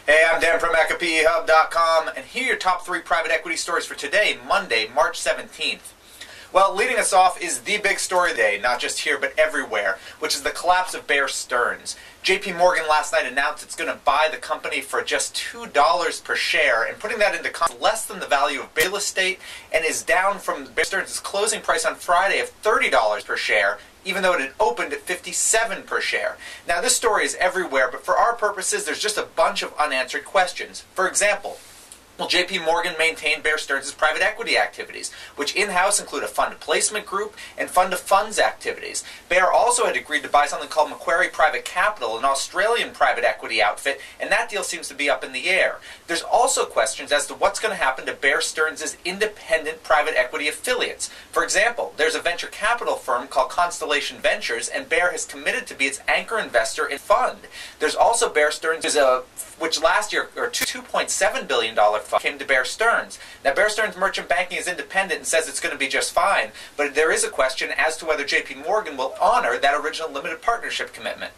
Hey, I'm Dan Primack at peHUB.com, and here are your top 3 private equity stories for today, Monday, March 17th. Well, leading us off is the big story today, not just here but everywhere, which is the collapse of Bear Stearns. JP Morgan last night announced it's going to buy the company for just $2 per share, and putting that into context, less than the value of real estate, and is down from Bear Stearns' closing price on Friday of $30 per share, even though it had opened at $57 per share. Now, this story is everywhere, but for our purposes, there's just a bunch of unanswered questions. For example, will JP Morgan maintain Bear Stearns' private equity activities, which in-house include a fund placement group and fund-of-funds activities? Bear also had agreed to buy something called Macquarie Private Capital, an Australian private equity outfit, and that deal seems to be up in the air. There's also questions as to what's going to happen to Bear Stearns' independent private equity affiliates. For example, there's a venture capital firm called Constellation Ventures, and Bear has committed to be its anchor investor in fund. There's also Bear Stearns, which last year, or $2.7 billion fund came to Bear Stearns. Now, Bear Stearns Merchant Banking is independent and says it's going to be just fine, but there is a question as to whether JP Morgan will honor that original limited partnership commitment.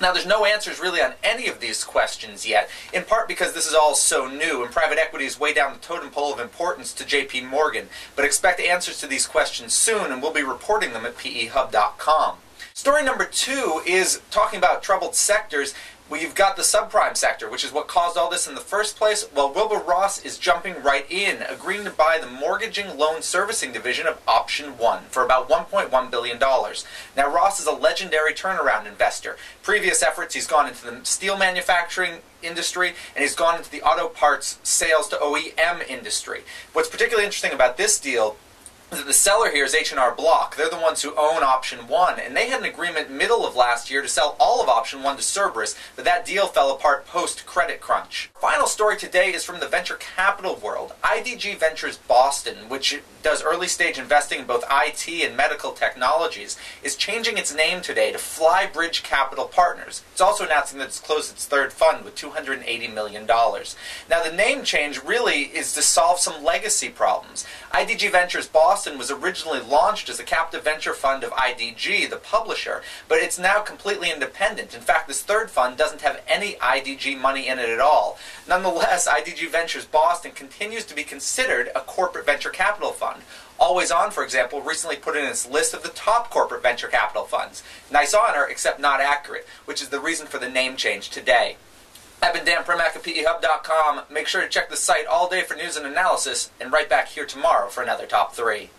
Now, there's no answers really on any of these questions yet, in part because this is all so new and private equity is way down the totem pole of importance to JP Morgan, but expect answers to these questions soon, and we'll be reporting them at peHUB.com. Story number 2 is talking about troubled sectors. Well, you've got the subprime sector, which is what caused all this in the first place. Well, Wilbur Ross is jumping right in, agreeing to buy the mortgaging loan servicing division of Option 1 for about $1.1 billion. Now, Ross is a legendary turnaround investor. Previous efforts, he's gone into the steel manufacturing industry, and he's gone into the auto parts sales to OEM industry. What's particularly interesting about this deal is that the seller here is H&R Block. They're the ones who own Option 1, and they had an agreement middle of last year to sell all of Option 1 to Cerberus, but that deal fell apart post-credit crunch. Final story today is from the venture capital world. IDG Ventures Boston, which does early-stage investing in both IT and medical technologies, is changing its name today to Flybridge Capital Partners. It's also announcing that it's closed its third fund with $280 million. Now, the name change really is to solve some legacy problems. IDG Ventures Boston was originally launched as a captive venture fund of IDG, the publisher, but it's now completely independent. In fact, this third fund doesn't have any IDG money in it at all. Nonetheless, IDG Ventures Boston continues to be considered a corporate venture capital fund. Always On, for example, recently put in its list of the top corporate venture capital funds. Nice honor, except not accurate, which is the reason for the name change today. I've been Dan Primack at peHUB.com. Make sure to check the site all day for news and analysis, and right back here tomorrow for another Top 3.